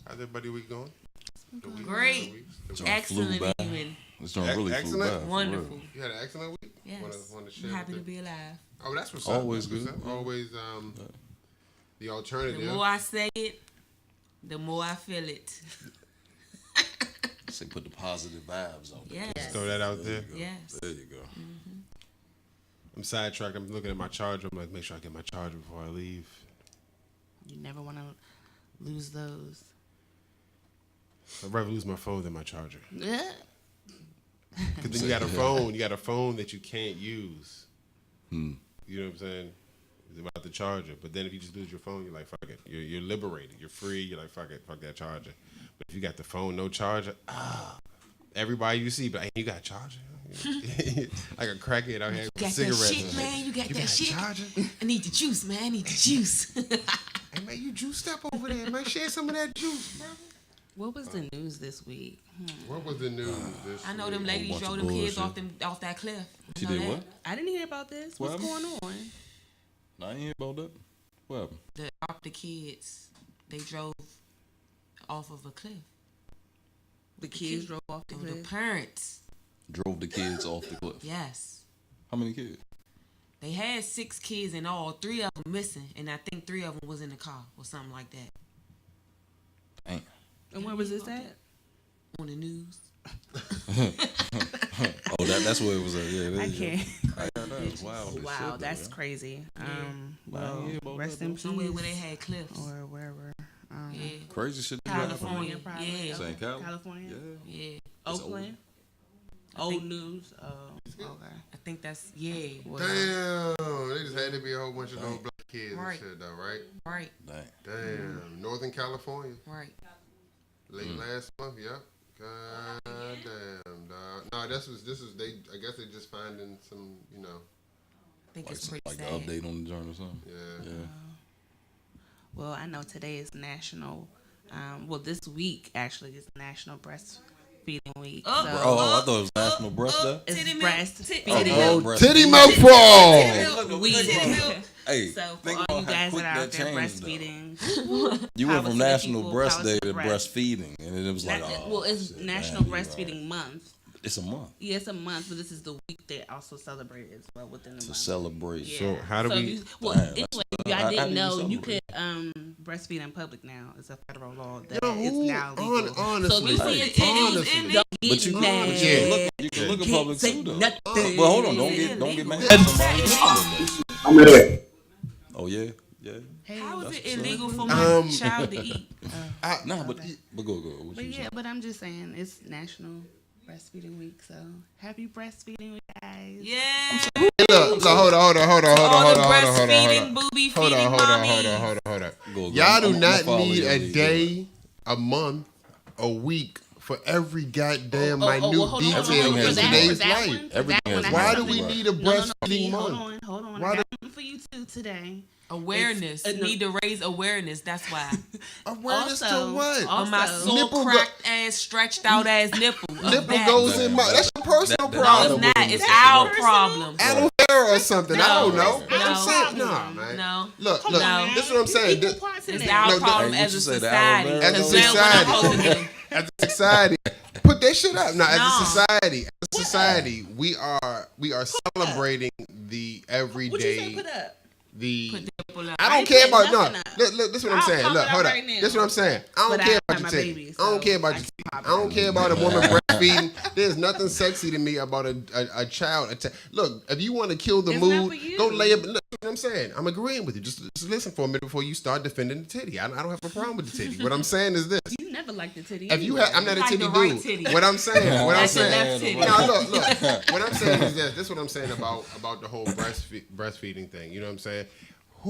How's everybody week going? Great. Excellent evening. This joint really flew by. Wonderful. You had an excellent week? Yes. Wanna I'm happy to be alive. Oh, that's what's Always up. That's good. what's up. Always the alternative. The more I say it, the more I feel it. Say put the positive vibes on. Yes. Just throw that out there. Yes. There you go. Mm-hmm. I'm sidetracked. I'm looking at my charger. I'm like, make sure I get my charger before I leave. You never want to lose those. I'd rather lose my phone than my charger. Yeah. Because then you got a phone. You got a phone that you can't use. Hmm. You know what I'm saying? Without the charger. But then if you just lose your phone, you're like, fuck it. You're liberated. You're free. You're like, fuck it. Fuck that charger. But if you got the phone, no charger, everybody you see, but hey, you got a charger? Like a crackhead out here with Got cigarettes. that shit, man. You got that shit. Charger? I need the juice, man. I need the juice. Hey, man, you juiced up over there, man. Share some of that juice, bro. What was the news this week? What was the news this I know week? them ladies bunch drove of them kids bullshit. off that cliff. She You know did that? what? I didn't hear about this. What's What going on? I ain't hear about that. What happened? The kids, they drove off of a cliff. The kids drove off the The cliff. parents, Drove the kids off the cliff. yes. How many kids? They had 6 kids in all, 3 of them missing, and I think 3 of them was in the car or something like that. Damn. And where was this at? On the news. Oh, that's where it was at. Yeah, there I you can't. go. That's wild. as Wow, shit, that's though, crazy. I Well, ain't hear about rest that, in though. peace. Somewhere where they had cliffs. Or wherever. Yeah. Crazy shit. that happened. California. probably. Yeah. St. Cal? California. Yeah. Yeah. It's Oakland. I Old think- news. Oh, okay. I think that's, yeah. Well, Damn, they just had to be a whole bunch of those black kids Right. and shit, though, right? Right, Dang. Damn, Northern California, right. late last month, yep. God damn, dog. No, this is they. I guess they just finding some, I think Like, it's pretty like the sad. update on the journal or something. Yeah. Yeah. Well, I know today is National. This week actually is National Breastfeeding Week. Oh, so Oh, I thought it was National Breast Day. it's Titty milk. breastfeeding Oh, week. breast- Titty milk fall. Hey, So for think all about you how guys quick that are out that there changed, though. breastfeeding, You went power from to the National people, Breast power Day to the to breast. breastfeeding, and then it was like, well, it's shit, National man, you Breastfeeding right. Month. It's a month Yeah, it's a month, but this is the week they also celebrate as well within the to month. celebrate. Yeah. So how do So we? if you, well, Damn, anyway, that's- if y'all how didn't do you know, you celebrate? could breastfeed in public now. It's a federal law that Yo, it's now legal. honestly, so if you see a it was honestly. in don't But get you, mad. but you can look at Can't public say too, though. nothing. Well, hold on, don't Yeah, get mad legal. at somebody who's doing that. I'm ready. Oh yeah, yeah. Hey, How is That's it what's illegal up. for my child to eat? Nah, but Okay. go. What But you yeah, saying? but I'm just saying it's National Breastfeeding Week, so happy breastfeeding week, guys. Yeah. Look, hold on. All the breastfeeding, Hold booby feeding mommies. Go. Y'all do I'ma not follow need your a lead, day, a month, a week for every goddamn minute hold on, detail Everything in has today's one. life. For Everything that one, has I one. have Why do we something- need a breastfeeding Hold month? on. Why I got something for you too today. Awareness. It's- Need to raise awareness. That's why. Awareness Also- to what? On my Also- sore Nipple cracked ass, stretched out ass nipple. of Nipple that. goes in my. That's your personal that- No, problem. it's not. It's That's our personal. problem. Aloe vera or something. I don't know. No, I'm saying, no, nah, man. No. Look, Come look. on, This is what I'm saying. Equal This- parts in It's there. our No, problem hey, as what a you say, the society. aloe vera As a Because we're what I'm supposed to do. as a society, put that shit up. Now, as No. a society, we are celebrating the What you say everyday. put up? The Put the nipple up. I I don't ain't care putting about no. nothing up. Look, this is what I'm I'll saying. pop Look, it up hold up. right now. This is what I'm saying. I don't But care I about have your my titty. baby, I don't so care about I your can titty. pop I don't it. care about a woman breastfeeding. There's nothing sexy to me about a child. Look, if you want to kill the It's not mood, for you. go lay up. Look what I'm saying. I'm agreeing with you. Just listen for a minute before you start defending the titty. I don't have a problem with the titty. What I'm saying is this. You never liked the titty. If you have, I'm not a Like titty the right dude. titty. What I'm saying, Like the left titty. No, look. What I'm saying is this. This is what I'm saying about the whole breastfeeding thing. You know what I'm saying?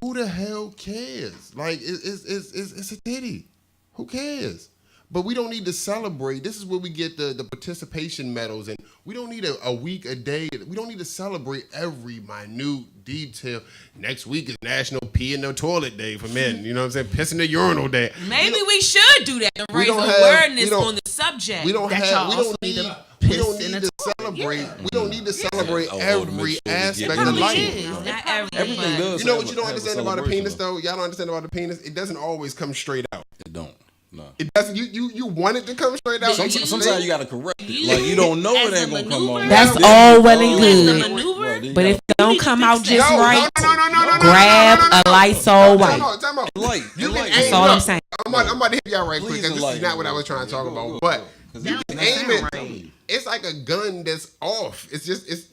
Who the hell cares? Like, it's a titty. Who cares? But we don't need to celebrate. This is where we get the participation medals, and we don't need a week, a day. We don't need to celebrate every minute detail. Next week is National Pee in the Toilet Day for men. You know what I'm saying? Piss in the urinal day. Maybe we should do that to we raise don't have- awareness we don't- on the subject. We don't That have. y'all We also don't need need. to We piss don't in need the to celebrate. Yeah. We don't need to celebrate Oh, to make every sure we aspect get of it. life. is. Not Everything everybody. does. You know have what you don't have understand about a celebration, penis, though? Y'all don't understand about a penis? It doesn't always come straight out. It don't. No. It doesn't. You want it to come straight out. Sometimes you gotta correct it. Like you don't know it ain't gonna come out. That's all well and good. But if it don't come out just right, grab a Lysol wipe. Time out. That's all I'm saying. I'm about to hit y'all right quick because this is not what I was trying to talk about. But you can aim it. It's like a gun that's off.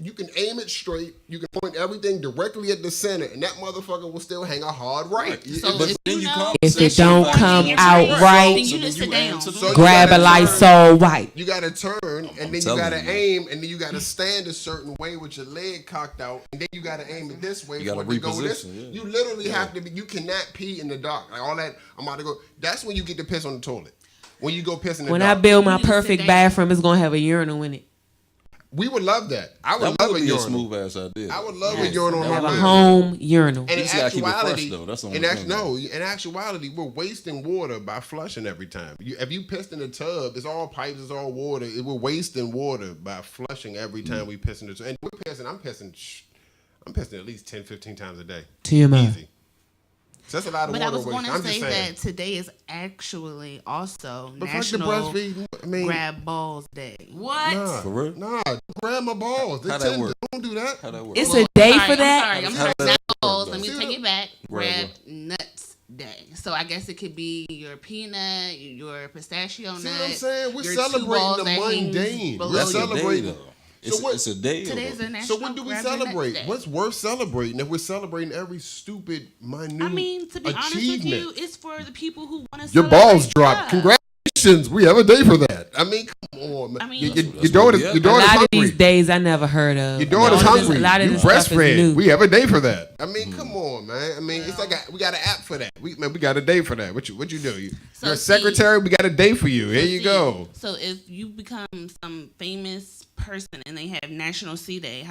You can aim it straight. You can point everything directly at the center, and that motherfucker will still hang a hard right. So But then you come. If it don't come out right, then you just sit down. grab a Lysol wipe. You gotta turn, and then you gotta aim, and then you gotta stand a certain way with your leg cocked out, and then you gotta aim it this way. You gotta for it to go this. reposition, You literally have to be. You cannot pee in the dark. Like all that. I'm about to go. That's when you get to piss on the toilet. When you go piss in the When dark. I build my perfect bathroom, it's gonna have a urinal in it. We would love that. I would That love would a be a urinal. smooth ass idea. I would love a urinal on my Have a bed. home urinal. And in just gotta keep it fresh, actuality, though. That's the only thing. in actuality, we're wasting water by flushing every time. If you pissed in a tub, it's all pipes, it's all water. We're wasting water by flushing every time we piss in the tub. And we're pissing. I'm pissing at least 10, 15 times a day. TMI. Easy. So that's a lot of But water I was waste. going to I'm just say saying. that today is actually also But fuck the National breastfeeding. I mean, Grab Balls Day. What? nah, For real? nah, don't grab my balls. They're How that tender. work? Don't do that. How that work? It's a day for that. I'm sorry. How Not that balls. work, Let me though? take it back. Grab Grab Nuts Day. So I guess it could be your peanut, your pistachio See nut. what I'm saying? We're your celebrating two balls the that hangs mundane. below We're It's a you. day, celebrating. though. It's a day. Today's though. a National So when do we Grab Your Nuts celebrate? Day. What's worth celebrating if we're celebrating every stupid, minute I mean, to be honest with achievement? you, it's for the people who want to. Your balls dropped. Congratulations. We have a day for that. I mean, come on, man. I mean, your that's daughter's, what your we A daughter's lot of these hungry. days I never heard of. Your daughter's A lot of this- hungry. A lot of You this stuff is breastfed. new. We have a day for that. I mean, come on, man. I mean, it's like we got an app for that. We got a day for that. What you do? You're a secretary. We got a day for you. Here you go. So if you become some famous person and they have National C Day,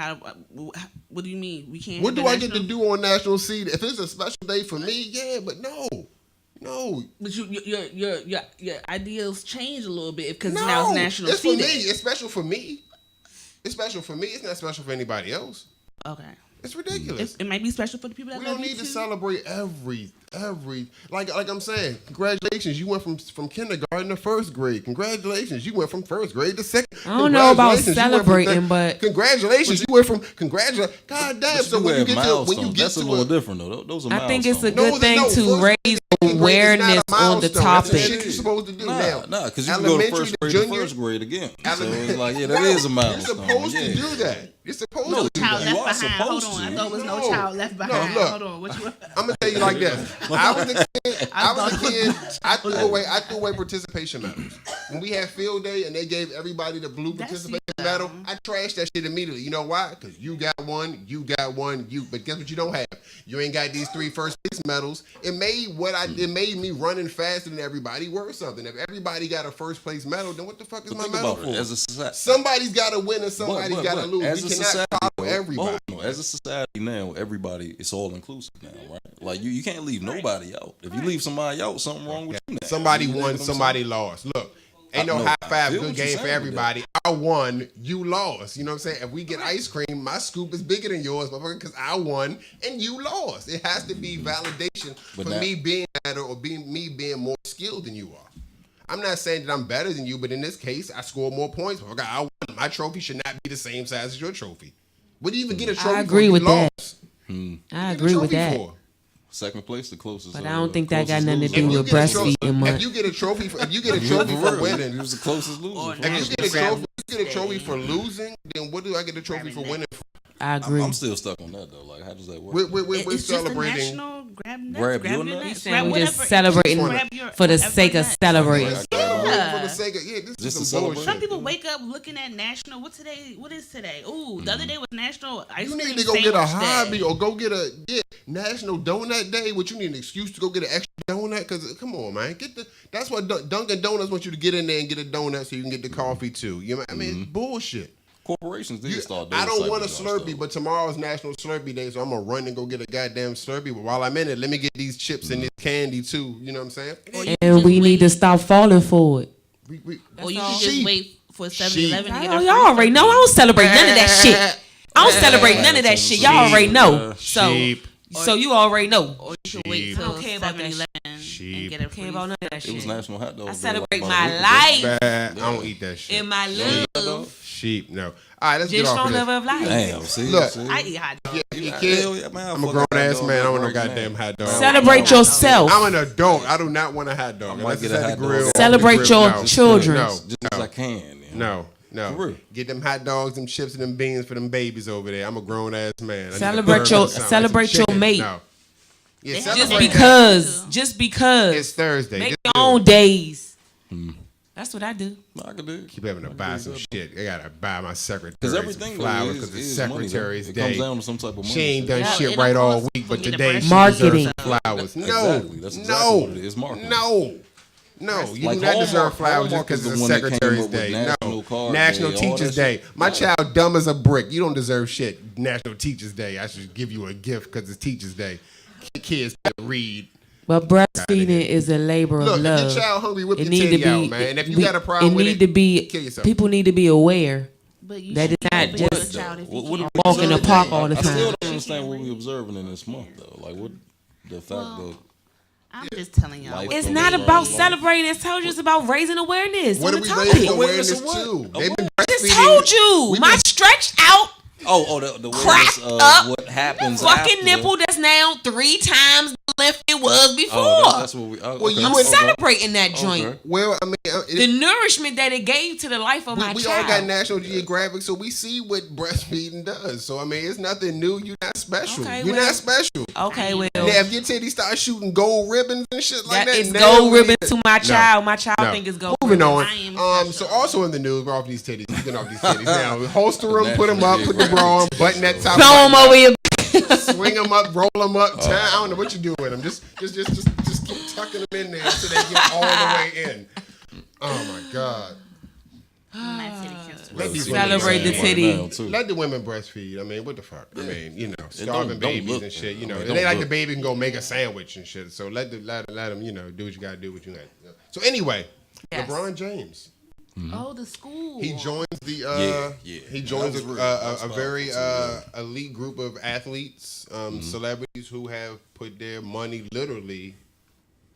what do you mean we can't? What have do a I get to national- do on National C? If it's a special day for me, yeah, but no. But your ideals change a little bit because No, now it's National it's C for Day. me. It's special for me. It's special for me. It's not special for anybody else. Okay, It's ridiculous. it might be special for the people that We love don't you need to too. celebrate every like I'm saying. Congratulations, you went from kindergarten to first grade. Congratulations, you went from first grade to second. I don't know about Congratulations, you went from celebrating, but congratulations, you went from God damn. So when you get to That's a little different though. Those are I think it's a milestones. good thing to first raise grade is awareness not a on the milestone. That's the topic. shit you're supposed to do now. Nah, because you can go to Elementary first grade junior, to first grade again. So Elementary- it's like, yeah, that No, is a milestone. You're supposed yeah. to do that. You're supposed No, to do Child that. You are left behind. Hold supposed on, I to. thought it was no No. child left behind. look. Hold on, what you? I'm gonna tell you like this. I was a kid. I threw away participation medals. When we had field day and they gave everybody the blue That's participation you, medal, I trashed that shit immediately. You know why? Because you got one. But guess what you don't have? You ain't got these 3 first place medals. It made me running faster than everybody worth something. If everybody got a first place medal, then what the fuck is But my think medal about for? it. As a society, Somebody's got to win and somebody's got to lose. As We a cannot society, follow everybody. As a society now, everybody it's all inclusive now, right? Like you can't leave nobody out. If you leave somebody out, something wrong with you now. Somebody You know won, what I'm somebody lost. Look, ain't no No, high I five feel good what you're game for saying with everybody. I won, you lost. You know what I'm saying? If we get ice cream, my scoop is bigger than yours, motherfucker, because I won and you lost. It has to be validation But for now- me being better or me being more skilled than you are. I'm not saying that I'm better than you, but in this case, I scored more points. Motherfucker, I won. My trophy should not be the same size as your trophy. What do you even get a trophy for? agree You with that. lost? I What do you get a agree with trophy that. for? Second place, the closest. But I don't think that got closest nothing to loser. do If you with get a trophy- breastfeeding month. If you get a trophy for For winning, He was the closest loser. Or if you get a trophy for losing, then what do I get a trophy for winning? For? I agree. I'm still stuck on that though. Like, how does that work? We're It's just a celebrating. national grab nuts. Grab your your nuts? nuts. Saying we Grab just whatever- celebrating grab your- for the whatever sake of nuts. celebrating. Celebrating for the sake of this Just is to some celebrate. bullshit. Some people wake up looking at national. What is today? Ooh, the other day was National Ice You Cream need to go get a Sandwich hobby Day. or go get a National Donut Day. What you need an excuse to go get an extra donut? Because come on, man, that's what Dunkin' Donuts wants you to get in there and get a donut so you can get the coffee too. You know, I mean, it's bullshit. Corporations need to start doing I don't want a type of stuff, Slurpee, but tomorrow's National Slurpee Day, so I'm gonna run and go get a goddamn Slurpee. But while I'm in it, let me get these chips and this candy too. You know what I'm saying? And we need to stop falling for it. Or you can just Sheep. wait for 7-Eleven to get a Y'all free already know. I don't celebrate none of that shit. I don't celebrate none of that shit. Y'all already know. Sheep. So you already know. Or you can wait I till don't care care about that 7-Eleven shit. and get a Care free. about none of that It shit. was National Hot Dog I Day, celebrate about my a week ago. life Bad. I don't eat that shit. and my love. Sheep, no. All right, let's get Just off strong of love this. of life. Damn, see, Look. see? I eat hot dogs. You Hell kid? yeah, man, I'm a fuck grown hot ass dog man. I want no right goddamn now. hot dog. Celebrate yourself. I'm an adult. I do not want a hot dog. I might Unless get it's a at hot the dog. grill. Celebrate off the grill. your No. children. No, Just as I can. You know? no. For real. Get them hot dogs, them chips, and them beans for them babies over there. I'm a grown ass man. I need a Celebrate burger your- or something. celebrate Some your chicken. mate. No. Yeah, Just celebrate Just because. It's Thursday. Make Just your do own it. days. That's what I do. I could do it. Keep having to buy some shit. I gotta buy my secretary Because some everything flowers is because it's money, though. Secretary's It Day. comes down to some type of money. She ain't done Yeah, shit it right don't all cost week, for but me to today brush she Marketing. deserves flowers. No, Exactly. That's exactly what it is, marketing. No, you Like do not deserve Hallmark- flowers just Hallmark because is it's the a one that came Secretary's up with Day. National No, Card National Day, all Teachers that Day. shit. My Yeah. child dumb as a brick. You don't deserve shit. National Teachers Day. I should give you a gift because it's Teachers Day. Kids can read. But breastfeeding is a labor Look, of if love. your child hungry, whip It your need to titty be. out, man. And if you got a it problem with need it, to be. kill yourself. People need to be aware. But you That should is not keep up with just your child if you What can't. do we walk in the observe park today? all the I still time. don't understand what we observing in this month, though. Like, what the fact Well, that I'm just telling y'all. Life what It's Don't not be about wrong. celebrating. It's told you it's about raising awareness What on are the we topic. raising Awareness awareness of what? to? Of They've been I just breastfeeding. told you. We've My been- stretched out the cracked awareness of up what happens fucking after. nipple that's now 3 times the length it was before. Oh, that's what we. Well, you I'm would- celebrating that joint. Okay. Well, I mean, The nourishment that it gave to the life of my we child. all got National Geographic, so we see what breastfeeding does. So I mean, it's nothing new. You're not special. Okay, You're well- not special. Okay, well, Now, if your titty start shooting gold ribbons and shit like that, it's now gold we ribbon need to my No. child. My child No. think it's gold Moving ribbon. on. I am So special. also in the news, we're off these titties. Speaking off these titties now, holster them, put them up, put the bra on, button that top. Throw them button over your. up, swing them up, roll them up. I don't know what you do with them. Just keep tucking them in there until they get all the way in. Oh my God. My titty can swing. Let these women Celebrate the breastfeed. titty. Let the women breastfeed. I mean, what the fuck? I mean, you know, starving don't babies look- and shit. You I know, mean, it don't ain't like the look. baby can go make a sandwich and shit. So let them, you know, do what you gotta do. What you got. So anyway, Yes. LeBron James. Oh, the school. He joins the Yeah. he joins That was a really very powerful, too, elite group of athletes, celebrities who have put their money literally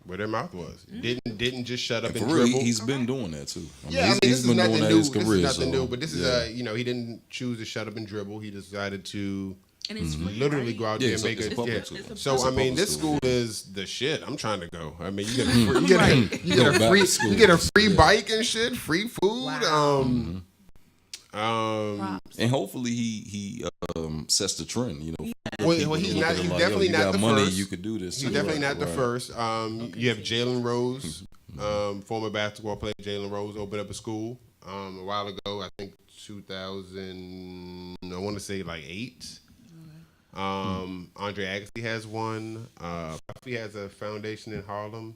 where their mouth was. Didn't just shut up For and real, dribble. he's been doing that too. Yeah, I mean, he's this is been nothing doing that new. his career. This is nothing so, new, but this yeah. is you know, he didn't choose to shut up and dribble. He decided to and it's free, literally right? go out Yeah, there and it's a- make it's it. a public Yeah. school. It's So a I mean, public this school. school is the shit. I'm trying to go. I mean, you get a free, you get a Right. you get a Go free back to school. you get a free Yeah. bike and shit, free food. Wow. And hopefully he sets the trend. You know, Well, people he's look not. at him He's like, yo, definitely you not got the money, first. you could do this. He's too. definitely Right, not the right. first. You have Jalen Rose, former basketball player Jalen Rose, opened up a school a while ago. I think 2000. I want to say like 8. Andre Agassi has one. Puffy has a foundation in Harlem.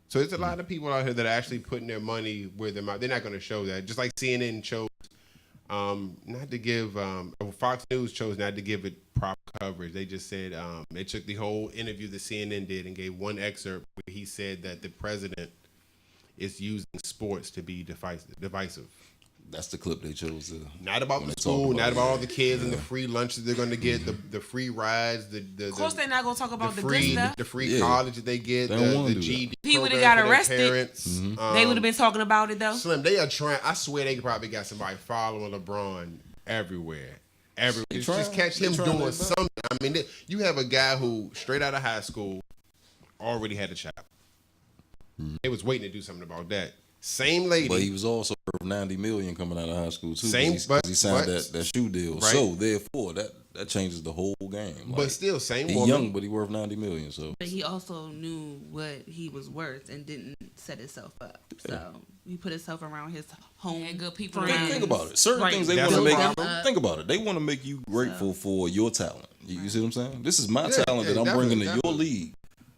So there's a lot of people out here that are actually putting their money where their mouth. They're not going to show that. Just like CNN chose not to give. Fox News chose not to give it proper coverage. They just said they took the whole interview that CNN did and gave one excerpt where he said that the president is using sports to be divisive. That's the clip they chose. Not about when the they talk school, not it. about all the kids and the free lunches they're going to get, the free rides, Of course, they're not gonna talk about the good free stuff. the free Yeah. college that they get, They don't wanna the do that. GD He would've program got for their arrested. parents. They would have been talking about it though. Slim. They are trying. I swear they probably got somebody following LeBron everywhere. Just catch him trying doing their best. something. I mean, you have a guy who straight out of high school already had a child. They was waiting to do something about that. Same lady. But he was also worth $90 million coming out of high school too. Same, 'cause but- he signed but- that shoe deal. Right. So therefore, that changes the whole game. but still, same he's woman. young, but he worth $90 million. So But he also knew what he was worth and didn't set himself up. So he put himself around his home. Had good people friends. around. think about it. Certain Right. things they That's want to a make. problem. Think about it. They want to make you grateful for your talent. You see what I'm saying? This is my Yeah, talent yeah, that I'm bringing to definitely. your league,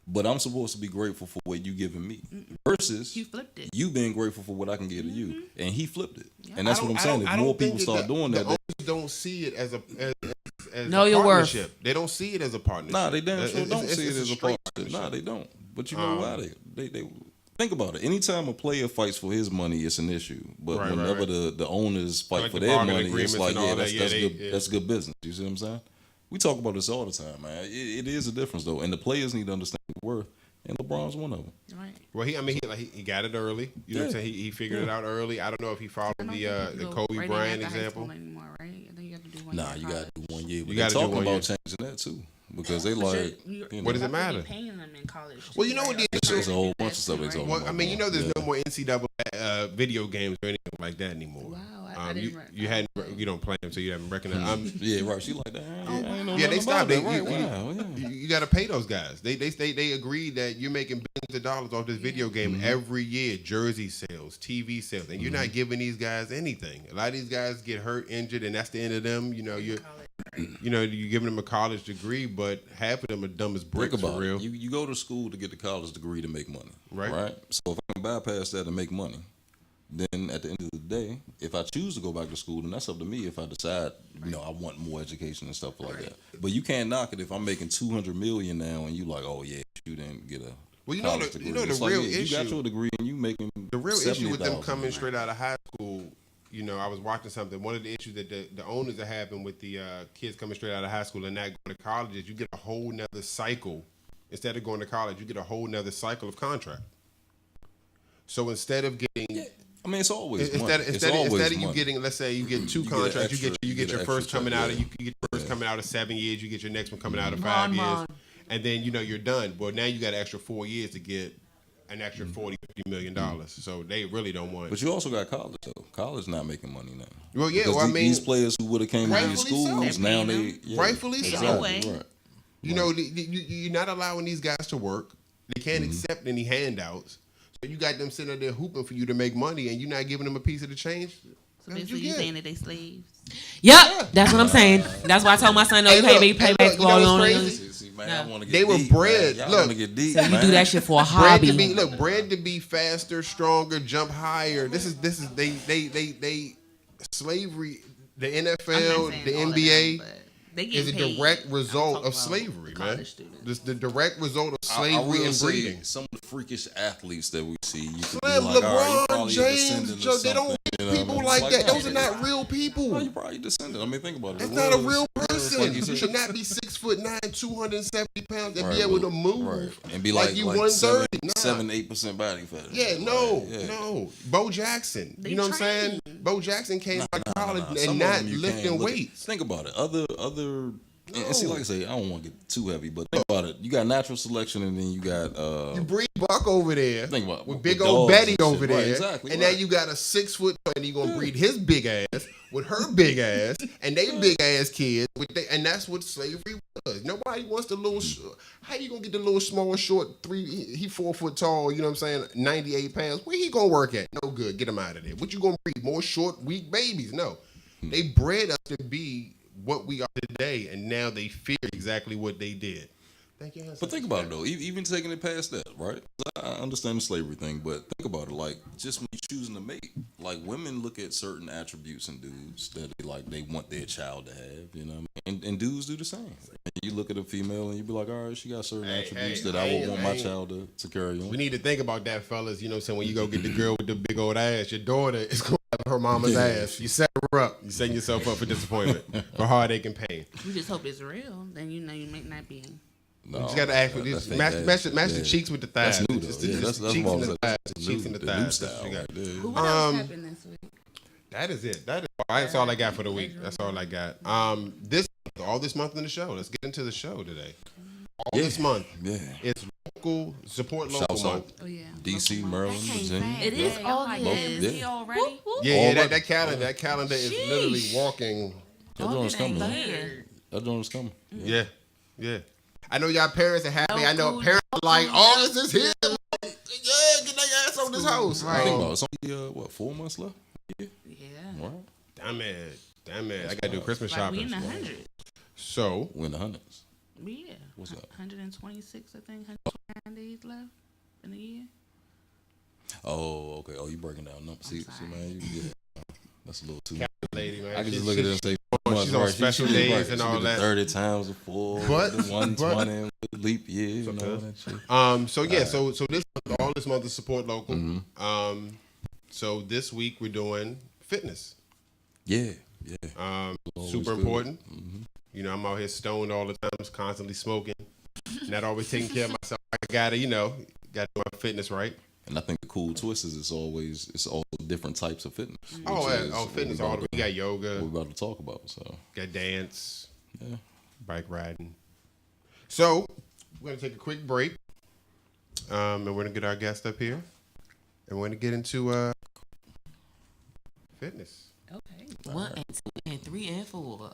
but I'm supposed to be grateful for what you giving me. Versus He flipped it. you being grateful for what I can give to you, and he flipped it. And I that's what don't- I'm I saying. don't- I If don't more people think start doing the that, owners don't see it as Know a your worth. partnership. They don't see it as a partnership. nah, they damn sure don't see it it's as a straight partnership. Nah, partnership. they don't. But you know why they think about it. Anytime a player fights for his money, it's an issue. But Right, whenever right. the owners fight Like for the their bargaining money, it's agreements like and all that. that's Yeah, good. yeah. That's good business. You see what I'm saying? We talk about this all the time, man. It is a difference though, and the players need to understand their worth. and LeBron's one of them. Right. Well, he got it early. You know what I'm saying? He figured it out early. I don't know if he followed the Kobe Bryant example. Anymore, right? I think you have to do 1 Nah, year you got to do 1 year. But You they're gotta do talking 1 about year. changing that too because they like. What does it matter? Paying them in college. Well, you know what the issue There's is? a whole bunch of stuff they talking Well, about. I mean, you know, there's no more NCAA video games or anything like that anymore. Wow, I didn't. You don't play them, so you haven't recognized. Yeah, right. She like that. I ain't know Yeah, they nothing stopped about it. Right? Wow, yeah. You got to pay those guys. They agreed that you're making billions of dollars off this video game every year. Jersey sales, TV sales, and you're not giving these guys anything. A lot of these guys get hurt, injured, and that's the end of them. You know, you're giving them a college degree, but half of them are dumb as bricks Think about for real. it. You go to school to get the college degree to make money, Right. So if I can bypass that and make money, then at the end of the day, if I choose to go back to school, then that's up to me. If I decide, I want more education and stuff like that. But you can't knock it if I'm making $200 million now, and you like, oh yeah, you didn't get a. Well, college degree. the It's real like, issue. You got your degree and you making The real issue with them $70,000. coming straight out of high school, I was watching something. One of the issues that the owners are having with the kids coming straight out of high school and not going to college is you get a whole nother cycle. Instead of going to college, you get a whole nother cycle of contract. So instead of getting, I mean, it's always money. instead of you money. getting, let's say you get two You get contracts, extra- you get your an first extra coming check, out of yeah. you get your first coming out of 7 years, you get your next one coming out of 5 years, and then you're done. Well, now you got an extra 4 years to get an extra $40-50 million. So they really don't want. But you also got college though. College not making money now. Well, yeah. Because Well, I mean, these players who would have came to these rightfully schools so. now they Rightfully so. exactly, right. You're not allowing these guys to work. They can't accept any handouts. So you got them sitting there hooping for you to make money, and you're not giving them a piece of the change. So basically, you saying that they slaves? Yep, that's what I'm saying. That's why I told my son, no, you pay basketball. You know what's crazy? See, man, I wanna get They were deep, bred. Man. Y'all Look, wanna get deep, So you man. do that shit for a Bred to hobby. be faster, stronger, jump higher. This is they slavery. The I'm not NFL, saying the all of NBA. them, but they Is a getting paid. direct I'm result talking of about slavery, man. college students. This the direct result of I slavery will and say breeding. some of the freakish athletes that we see, you could be Slim, like, all right, you LeBron probably a James, descendant Joe, or they don't something, you know what I people mean? like It's that. Those are nah, not real people. well, you probably descendant. I mean, think about it. That's The not a Wolves, real like person. you You said. should not be 6'9", 270 pounds, and Right, be able but- to move right. And be like you like 130. Nah. 7-8% body fat. Yeah, Like, no. Bo Jackson. They You know what I'm saying? train. Bo Jackson came out of college Some and of not them you lifting can't look at. weights. Think about it. Other and see, like I say, I don't want to get too heavy, but think about it. You got natural selection, and then you got You breed Buck over there Think about it, with with big the old dogs Betty and over shit. there, Right, exactly, and right. now you got a 6 foot, and you gonna breed his big ass with her big ass, and they big ass kids, and that's what slavery was. Nobody wants the little. How you gonna get the little small, short he 4 foot tall? You know what I'm saying? 98 pounds. Where he gonna work at? No good. Get him out of there. What you gonna breed? More short, weak babies? No. They bred us to be what we are today, and now they fear exactly what they did. Thank you. But think about it though, even taking it past that, right? I understand the slavery thing, but think about it, like just when you're choosing to mate, like women look at certain attributes in dudes that they want their child to have, you know, and dudes do the same. And you look at a female and you be like, all right, she got certain attributes that I would want my child to carry on. We need to think about that, fellas. You know what I'm saying? When you go get the girl with the big old ass, your daughter is going to have her mama's ass. You set her up. You setting yourself up for disappointment, for heartache and pain. We just hope it's real. Then you might not be. No, You just got to act with this. Match the cheeks with the thighs. That's new though. Just Yeah, that's cheeks what I and was the like, thighs. that's The cheeks and the new thighs. style That's what you got. right there. What else happened this week? That is it. That's all I got for the week. That's all I got. All this month in the show. Let's get into the show today. This month. Yeah. It's support local Shouts month. out Oh yeah. DC, Maryland, Virginia. It is August. Yeah. Is he already? Yeah, that calendar is literally walking. That joint's coming. Here. That joint's coming. Yeah. I know y'all parents are happy. I know Local parents are like, August is here. Yeah, get their ass on this house. Think about it. It's only 4 months left. Yeah. Right. Damn it. I got to do Christmas Like we shopping. in the hundreds. So, We're in the hundreds. Yeah. What's up? 126, I think. 129 days left in the year. Oh, okay. Oh, you breaking down numbers. See, man, yeah. That's a little too much. lady, man. I can just She- look at it and say, she's on special days and all that. 30 times before, But- the 120 with the leap year and all that shit. So this month is support local. So this week we're doing fitness. Yeah. Super Always good. important. You know, I'm out here stoned all the time, constantly smoking. not always taking care of myself. I gotta do my fitness right. And I think the cool twist is it's all different types of fitness. Fitness all the way. We got yoga. What we're about to talk about. So got dance. Yeah. Bike riding. So we're gonna take a quick break. And we're gonna get our guest up here. And we're gonna get into fitness. Okay. 1 and 2 and 3 and 4.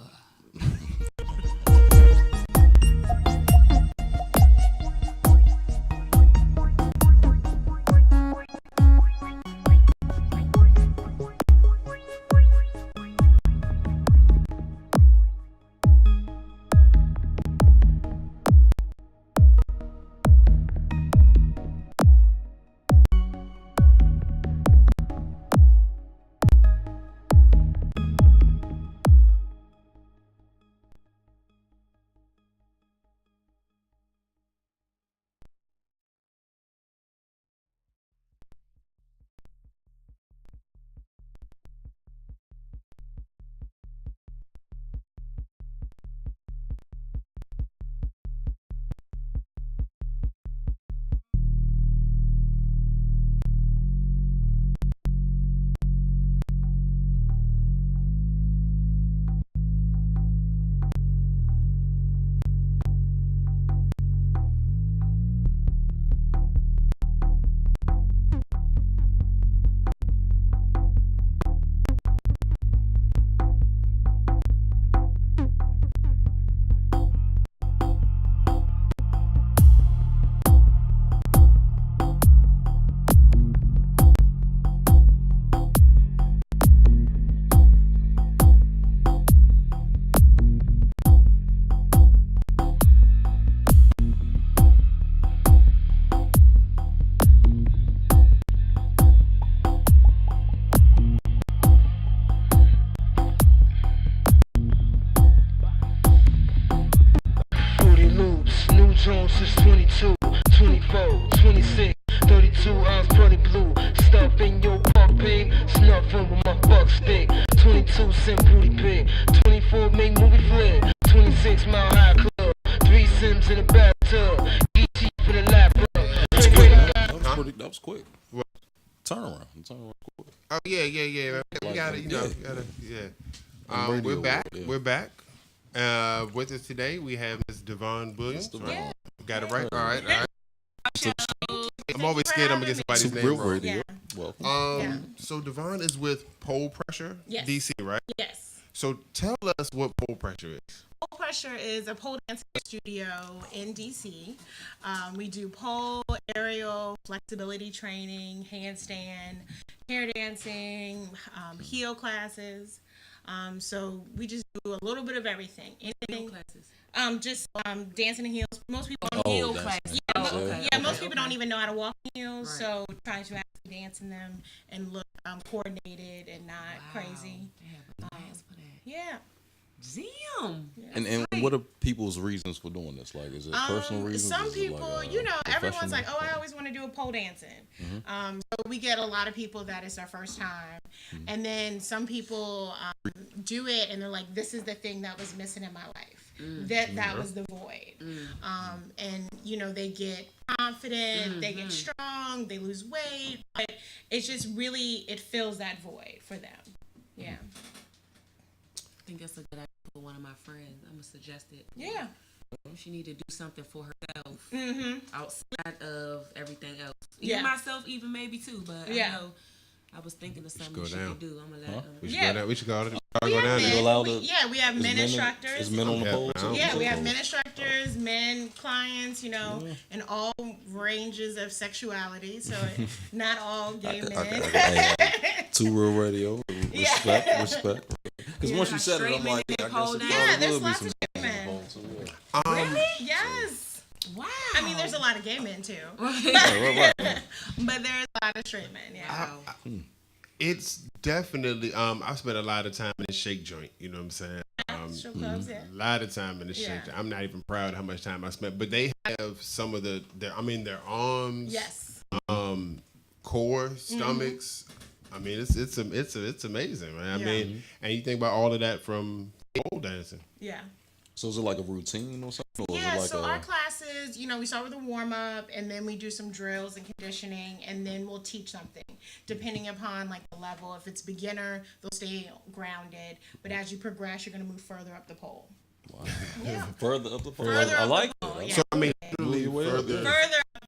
Jones since 22, 24, 26, 32 ounce pretty blue. Stuff in your puppy, snuffing with my buck stick. 22 cent booty pig, 24 make movie flick. 26 mile high club, 3 Sims in the bathtub. ET for the lap up. That was quick. What? Turn around quick. Oh yeah. We got it. Radio, We're back. yeah. We're back. With us today, we have Ms. Devon Williams. Yeah. Got it right. All right. I'm always scared I'm gonna get somebody's name wrong. Radio. Welcome. So Devon is with Pole Pressure, Yes. DC, right? Yes. So tell us what Pole Pressure is. Pole Pressure is a pole dancing studio in DC. We do pole, aerial, flexibility training, handstand, hair dancing, heel classes. So we just do a little bit of everything. Anything. Just dancing in heels. Most people don't heel classes. Most people don't even know how to walk in heels. Right. So trying to actually dance in them and look coordinated and not crazy. Yeah. Damn. And what are people's reasons for doing this? Like, is it personal reasons? Some Is it people, like, everyone's like, oh, I always want to do a pole dancing. Mm-hmm. So we get a lot of people that it's their first time. Mm-hmm. And then some people do it and they're like, this is the thing that was missing in my life. That was the void. And, they get confident, they get strong, they lose weight. But it's just really, it fills that void for them. Yeah. I think that's a good idea for one of my friends. I'm gonna suggest it. Yeah. She need to do something for herself outside of everything else. Even myself, even maybe too. But I know I was thinking of something she could do. I'm gonna let them. We should go down. We should go down. We have men instructors. Is men on the pole too? Yeah, we have men instructors, men clients, and all ranges of sexuality. So not all gay men. Two Real Radio. Respect. Because once you said it, I'm like, I guess there's would be lots some of gay men. Really? Yes. Wow. I mean, there's a lot of gay men too. Right. But there's a lot of straight men. Yeah. It's definitely. I spent a lot of time in the shake joint. You know what I'm saying? Strip clubs, A lot of time in the shake joint. I'm not even proud of how much time I spent. But they have some of their arms. Yes. Core, stomachs. I mean, it's amazing, man. I mean, and you think about all of that from pole dancing. Yeah. So is it like a routine or something? Or Yeah, is it like our classes, classes, we start with a warm up, and then we do some drills and conditioning, and then we'll teach something depending upon like the level. If it's beginner, they'll stay grounded, but as you progress, you're going to move further up the pole. Wow. Yeah. Further up the pole. Further I up like the pole, that. yeah. So I mean, Further up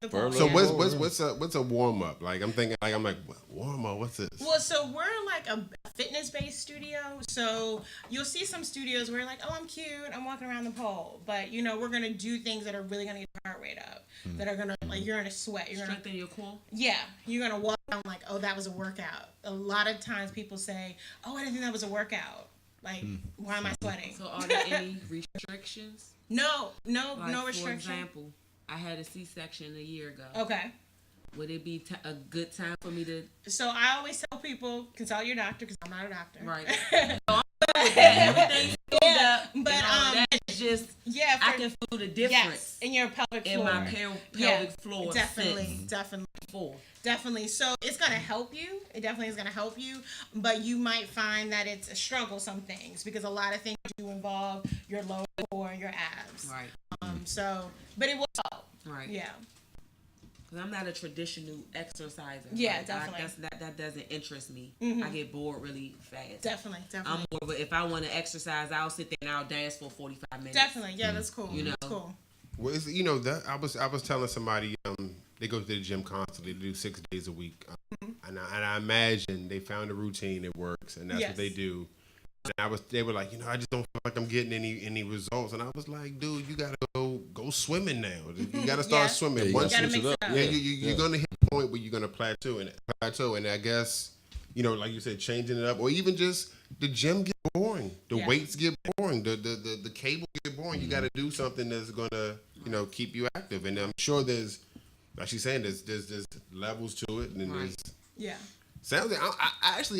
the pole. So yeah. what's a warm up? Like I'm thinking, like warm up. What's this? Well, so we're like a fitness-based studio. So you'll see some studios where you're like, oh, I'm cute, I'm walking around the pole. But, we're going to do things that are really going to get your heart rate up, that are going to, like, you're going to sweat. You're going to strengthen your core? Yeah. You're going to walk around like, oh, that was a workout. A lot of times people say, oh, I didn't think that was a workout. Like, why am I sweating? So are there any restrictions? No Like, restriction. For example, I had a C-section a year ago. Okay. Would it be a good time for me to... So I always tell people, consult your doctor, because I'm not a doctor. Right. So I'm good with that. Everything's filled up. But that's just... Yeah. I can feel the difference. In your pelvic floor. In my pelvic floor. Definitely. Definitely. So it's going to help you. It definitely is going to help you. But you might find that it's a struggle, some things, because a lot of things do involve your lower core and your abs. Right. But it will help. Right. Yeah. Because I'm not a traditional exerciser. Yeah, like, definitely. That doesn't interest me. Mm-hmm. I get bored really fast. Definitely. I'm more of a, if I want to exercise, I'll sit there and I'll dance for 45 minutes. Definitely. Yeah, that's cool. That's cool. Well, that I was telling somebody they go to the gym constantly. They do 6 days a week, and I imagine they found a routine that works, and that's what they do. And they were like, I just don't feel like I'm getting any results, and I was like, dude, you gotta go swimming now. You gotta start swimming. Yeah, Once you gotta mix it up. Yeah, you're gonna hit a point where you're gonna plateau, and I guess like you said, changing it up, or even just the gym get boring, the weights get boring, the cable get boring. You got to do something that's gonna keep you active, and I'm sure there's, like she's saying, there's levels to it, and there's sounds.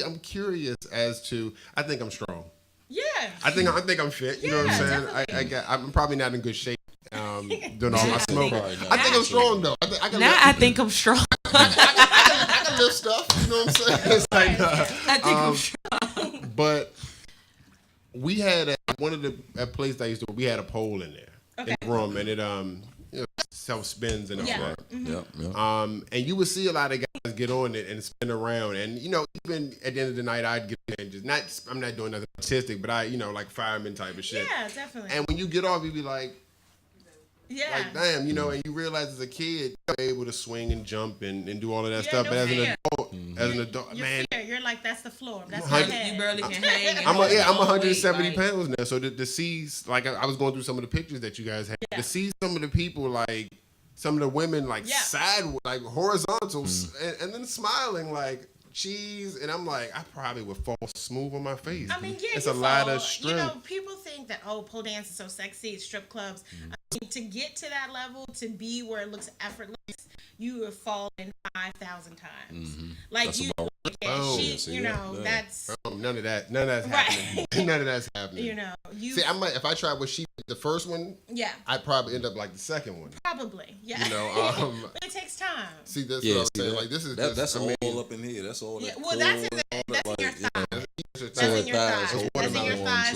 I'm curious as to. I think I'm strong. Yeah. I think I'm fit. You know what I'm saying? I'm probably not in good shape. Doing all my smoking. I think I'm strong though. I think I'm strong. I can lift stuff. You know what I'm saying? It's like, I think I'm strong. But we had one of the place that I used to. We had a pole in there in the room, and it self spins and all that. Yeah. And you would see a lot of guys get on it and spin around, and even at the end of the night, I'd get in and just I'm not doing nothing artistic, but I like fireman type of shit. Yeah, definitely. And when you get off, you be like. Yeah. Like, damn, and you realize as a kid, you're able to swing and jump and do all of that stuff. No but as fear. an adult, man. You're like, that's the floor. That's my head. You barely can hang. I'm 170 pounds now. So to see, like, I was going through some of the pictures that you guys had. Yeah. To see some of the people, like, some of the women, like, sideways, like, horizontal, and then smiling, like, cheese. And I'm like, I probably would fall smooth on my face. I mean, yeah, it's a lot of strength. People think that, pole dance is so sexy, strip clubs. I mean, to get to that level, to be where it looks effortless, you have fallen 5,000 times. Like that's you, that's none of that's happening. None of that's happening. You see, if I tried what she did, the first one, I'd probably end up like the second one. Probably, yeah. But it takes time. See, that's what I'm saying. Like this is that's all up in here. That's all. Yeah, well, that's in your thigh. That's in your thigh. That's in your thigh.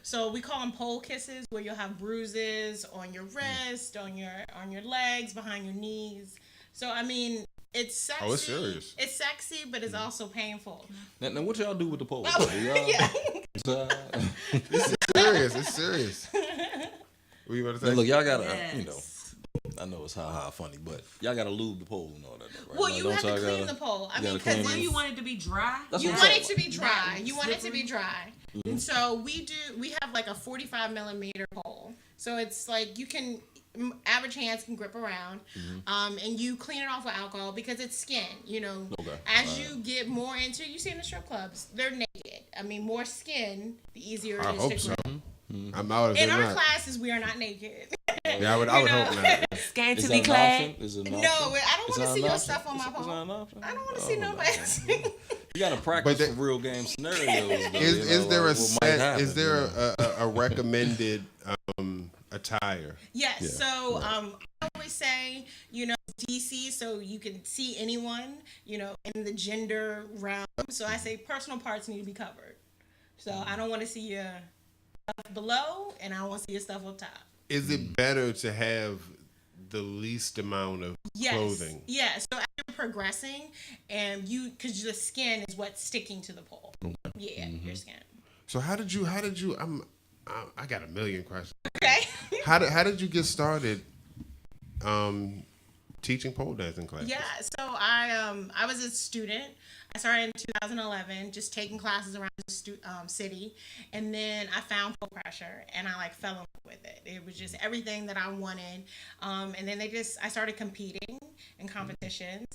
So we call them pole kisses, where you'll have bruises on your wrist, on your legs, behind your knees. So I mean, it's sexy. Oh, it's serious. It's sexy, but it's also painful. Now what y'all do with the pole? It's serious. It's serious. What you about to say? Now, look, y'all gotta, I know it's funny, but y'all gotta lube the pole and all that, right? Well, you have to clean the pole. I mean, because when you want it to be dry, you want it to be dry. You want it to be dry. And so we have like a 45 millimeter pole. So it's like you can, average hands can grip around, and you clean it off with alcohol because it's skin. As you get more into, you see in the strip clubs, they're naked. I mean, more skin, the easier it is to grip. I'm out of it. In our classes, we are not naked. Yeah, I would hope not. Scantily clad. No, I don't want to see your stuff on my pole. I don't want to see nobody. You gotta practice for real game scenarios. Is there a recommended attire? Yes. So I always say, DC, so you can see anyone, in the gender realm. So I say personal parts need to be covered. So I don't want to see your stuff below, and I don't want to see your stuff up top. Is it better to have the least amount of clothing. Yeah. So as you're progressing, and because the skin is what's sticking to the pole. Yeah, your skin. So how did you? I got a million questions. Okay. How did you get started? Teaching pole dancing classes. Yeah, so I was a student. I started in 2011, just taking classes around the city, and then I found pole pressure, and I fell in love with it. It was just everything that I wanted, and then I started competing in competitions,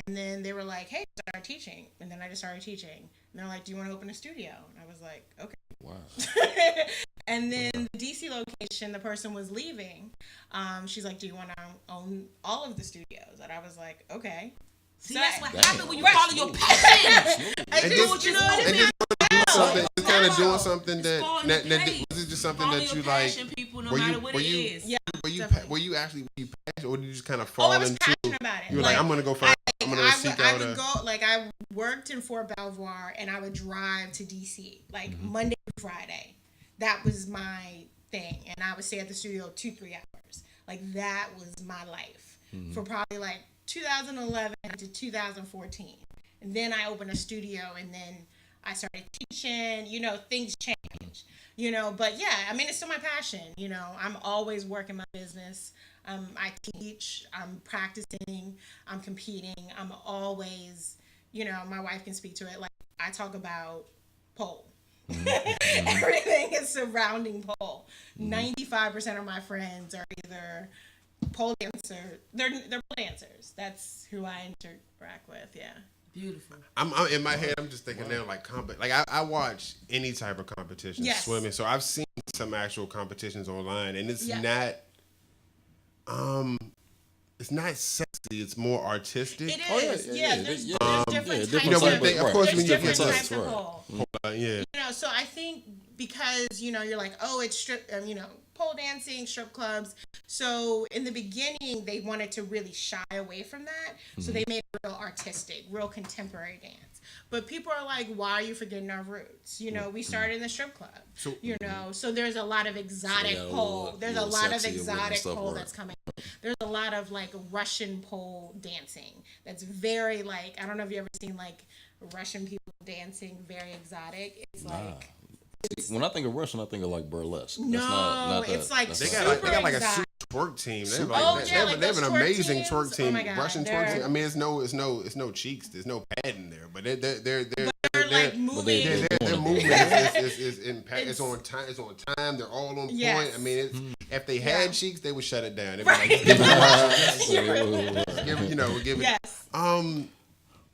and then they were like, "Hey, start teaching," and then I just started teaching. And they're like, "Do you want to open a studio?" And I was like, "Okay." Wow. And then the DC location, the person was leaving. She's like, "Do you want to own all of the studios?" And I was like, "Okay." See, that's what happened when you follow your passion. And just kind of doing something that was it just something follow that you passion, like? People, no matter what it is. Yeah. Were you passionate, or did you just kind of Oh, fall I was into? passionate about it. You were like, I'm gonna go find. I'm gonna seek out I worked in Fort Belvoir, and I would drive to DC Monday to Friday. That was my thing, and I would stay at the studio 2-3 hours. That was my life for probably 2011 to 2014. And then I opened a studio, and then I started teaching. Things change. But yeah, I mean, it's still my passion. I'm always working my business. I teach, I'm practicing, I'm competing. I'm always, my wife can speak to it. I talk about pole. Everything is surrounding pole. 95% of my friends are either pole dancer. They're pole dancers. That's who I interact with. Yeah. Beautiful. I'm in my head. I'm just thinking now, I watch any type of competition, swimming. So I've seen some actual competitions online, and it's not. It's not sexy. It's more artistic. It is. There's different types of course, when you different get types of pole. So I think because you're like, oh, it's strip, pole dancing, strip clubs. So in the beginning, they wanted to really shy away from that. So they made it real artistic, real contemporary dance. But people are like, why are you forgetting our roots? We started in the strip club. So, so there's a lot of exotic pole. There's a lot of exotic pole that's coming. There's a lot of Russian pole dancing. That's very I don't know if you ever seen Russian people dancing, very exotic. It's when I think of Russian, I think of burlesque. No, it's they got a super twerk team. They have an amazing twerk team. Oh Russian twerk team. I mean, it's no cheeks. There's no padding there, but they're moving. Their movement is impact. It's on time. It's on time. They're all on point. Yes. I mean, if they had cheeks, they would shut it down. They'd be give it. Yes.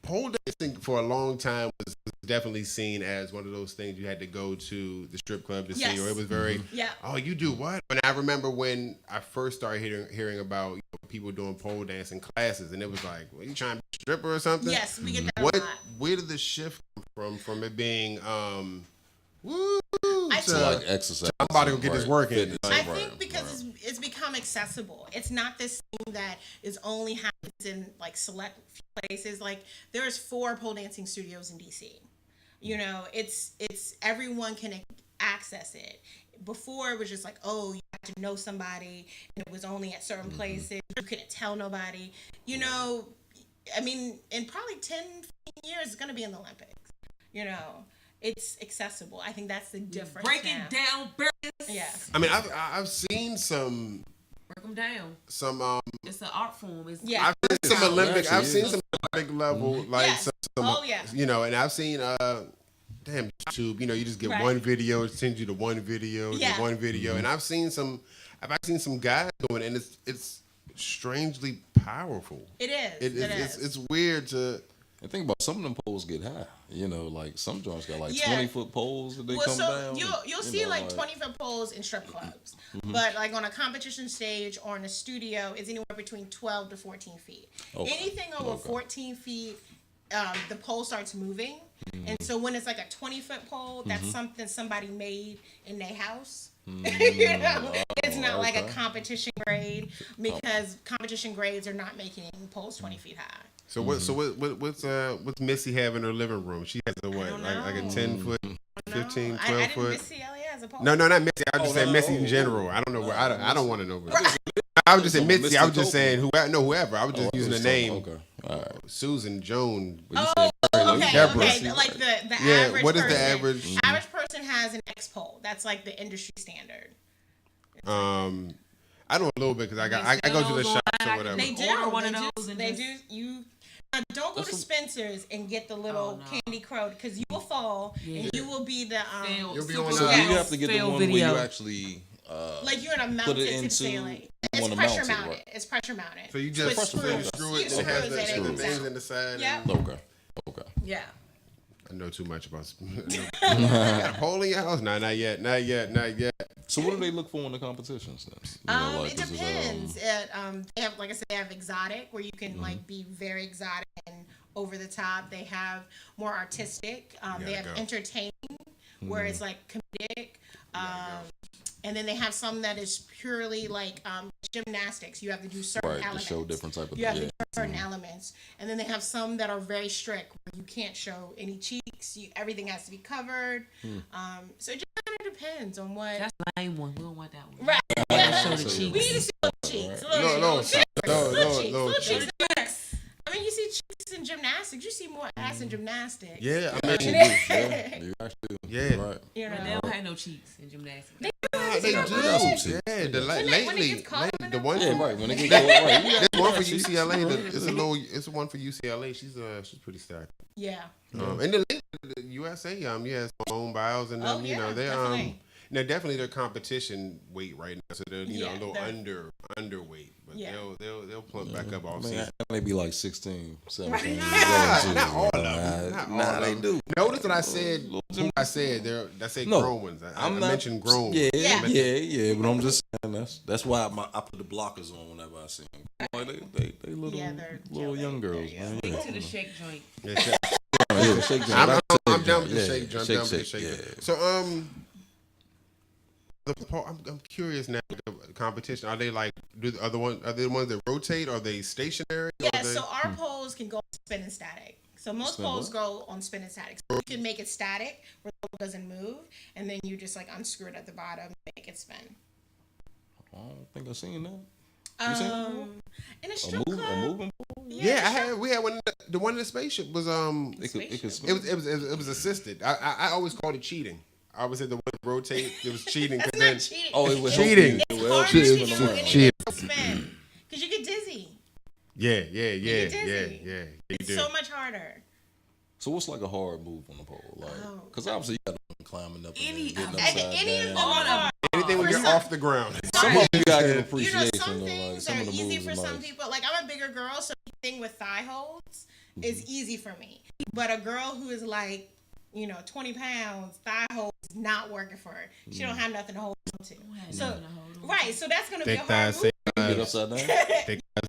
Pole dancing for a long time was definitely seen as one of those things you had to go to the strip club to see, or it was very, oh, you do what? And I remember when I first started hearing about people doing pole dancing classes, and it was like, well, you trying to be a stripper or something? Yes, we get that a lot. Where did the shift come from it being, exercise. I'm about to go get this work in. I think because it's become accessible. It's not this thing that is only happens in select places. There's 4 pole dancing studios in DC. It's everyone can access it. Before it was just you had to know somebody, and it was only at certain places. You couldn't tell nobody. I mean, in probably 10, 15 years, it's gonna be in the Olympics. It's accessible. I think that's the difference. Break it down, Yeah. I mean, I've seen some. Break them down. Some It's an art form. Yeah. I've seen some Olympic. I've seen some Olympic level and I've seen YouTube. You just get one video, it sends you to one video, one video, and I've seen some guys doing it, and it's strangely powerful. It is. It's weird to. And think about some of them poles get high. Some joints got 20-foot poles that they come down. You'll see 20-foot poles in strip clubs, but on a competition stage or in a studio, it's anywhere between 12 to 14 feet. Okay. Anything over 14 feet, the pole starts moving, and so when it's a 20-foot pole, that's something somebody made in their house. It's not a competition grade, because competition grades are not making poles 20 feet high. So what's Missy have in her living room? She has a what, like a 10-foot, 15, 12 I foot? Missy Elliott has a pole. No, not Missy. I just say Missy in general. I don't know where. I don't want to know. I was just saying Mitzi. I was just saying whoever. I was just using the name. Okay. All right. Susan Joan. Okay. Like the average. What is person, the average? Average person has an X pole. That's like the industry standard. I know a little bit because I go to the shops or whatever. They do. Order one of those. They do. You don't go to Spencer's and get the little Candy Crow because you will fall and you will be the You'll be on So you have to get the one where you actually like you're in a mountain sailing. It's pressure mounted. Right? It's pressure mounted. So you just screw it and have the things in the side. Yeah. Okay. Yeah. I know too much about. Got a pole in your house? Nah, not yet. So what do they look for in the competitions then? It depends. They have, like I said, they have exotic where you can like be very exotic and over the top. They have more artistic. They have entertaining where it's like comedic. And then they have some that is purely like gymnastics. You have to do certain elements. To show different type of. You have to do certain elements. And then they have some that are very strict where you can't show any cheeks. Everything has to be covered. So it just kind of depends on what. That's the lame one. We don't want that one. Right. Yeah. Show the cheeks. We need to see little cheeks. Little cheeks. I mean, you see cheeks in gymnastics. You see more ass in gymnastics. Yeah, I mean, you actually. Yeah. Right. You know, But they don't have no cheeks in gymnastics. They do. Yeah, lately, the one. Yeah, right. When they get right, there's one for UCLA. It's one for UCLA. She's pretty stacked. Yeah. And then the USA, Simone Biles and them. Definitely. Now definitely their competition weight right now, so they're a little underweight, but they'll plump back up all season. They be like 16, 17. Not all of them. Nah, they do. Notice that I said grown ones. I mentioned grown. Yeah. But I'm just saying that's why I put the blockers on whenever I see them. Like they little young girls, man. Take to the shake joint. Shake joint. I'm down with the shake joint. So I'm curious now. The competition, are they like? Are the ones that rotate? Are they stationary? Yeah. So our poles can go spin and static. So most poles go on spin and static. So you can make it static where the pole doesn't move, and then you just like unscrew it at the bottom, and make it spin. I don't think I've seen that. In a strip club. A moving pole? Yeah, we had one. The one in the spaceship was It was assisted. I always called it cheating. I always said the one that rotate, it was cheating. That's not cheating. It was cheating. It's hard to cheating. Spin. Because you get dizzy. Yeah. It's so much harder. So what's like a hard move on the pole? Like, because obviously you got to climbing up and getting Anything when you're off the ground. Some of you got to get appreciation. Some things are easy for some nice. people. Like I'm a bigger girl, so anything with thigh holds is easy for me. But a girl who is like 20 pounds, thigh hold is not working for her. She don't have nothing to hold on to. So that's going to be a hard move. Get upside down.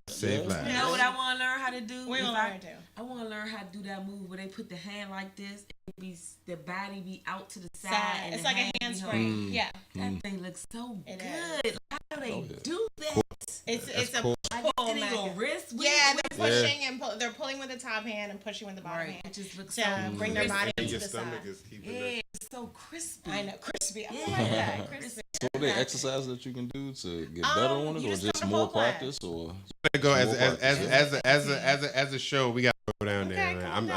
Save lives. You know what I want to learn how to do? What do you want to do? I want to learn how to do that move where they put the hand like this, and the body be out to the side. And it's like a handspring. Yeah. That thing looks so good. How do they do that? It's a pull. Like they go wrist. They're pushing and they're pulling with the top hand and pushing with the bottom hand. It just looks to bring their body and to your the stomach side. is keeping it's so crispy. I know, crispy. I like that, crispy. So are there exercises that you can do to get better on it, or just more practice, or go as a show? We got to go down there. Man. I'm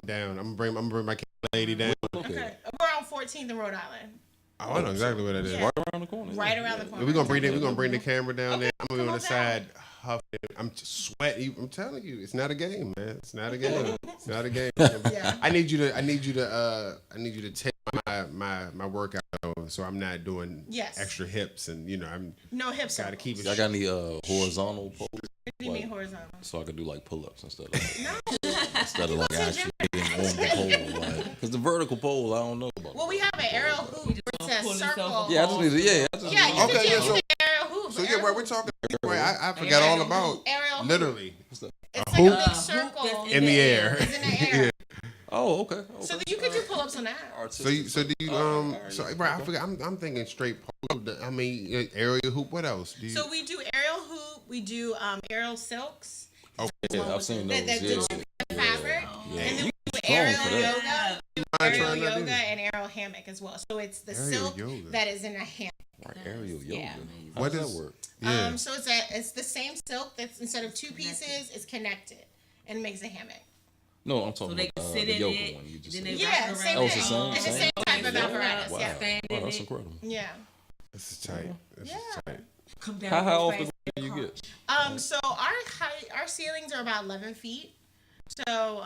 down. I'm gonna bring my lady down. Okay. We're on 14th in Rhode Island. Oh, I know exactly where that is. Yeah. Right around the corner. Right around the corner. We're gonna bring the camera down there. I'm gonna be on the side huffing. I'm just sweating. I'm telling you, it's not a game, man. It's not a game. It's not a game. Yeah. I need you to take my workout so I'm not doing extra hips and I'm no hips. Gotta keep it. I got any horizontal poses? What do you mean horizontal? So I could do like pull-ups instead of like actually being on the pole, like because the vertical pole I don't know about. Well, we have an aerial hoop where it says circle. Yeah, I just need to. You can do aerial hoop. So yeah, we're talking. Right, I forgot all about aerial hoop. literally. It's like a big circle in the air. It's in the air. Oh, okay. So you could do pull-ups on that. So do you right? I forgot. I'm thinking straight pole. I mean aerial hoop. What else? So we do aerial hoop. We do aerial silks. Oh, yeah, I've seen those. The fabric. Yeah. And then we do aerial yoga and aerial hammock as well. So it's the silk that is in a hammock. Right, aerial yoga. Yeah. How What does is- that work? Yeah. So it's the same silk that's instead of two pieces, it's connected and makes a hammock. No, I'm talking they about can sit the in yoga it, one you just then said. they Yeah, rock same around. it's the thing. same- It's the same? same type of Yeah. apparatus. Wow. Yeah. Stand Wow, in that's it. incredible. Yeah. This is tight. This is tight. Come down. How real often fast. do you get? So our ceilings are about 11 feet. So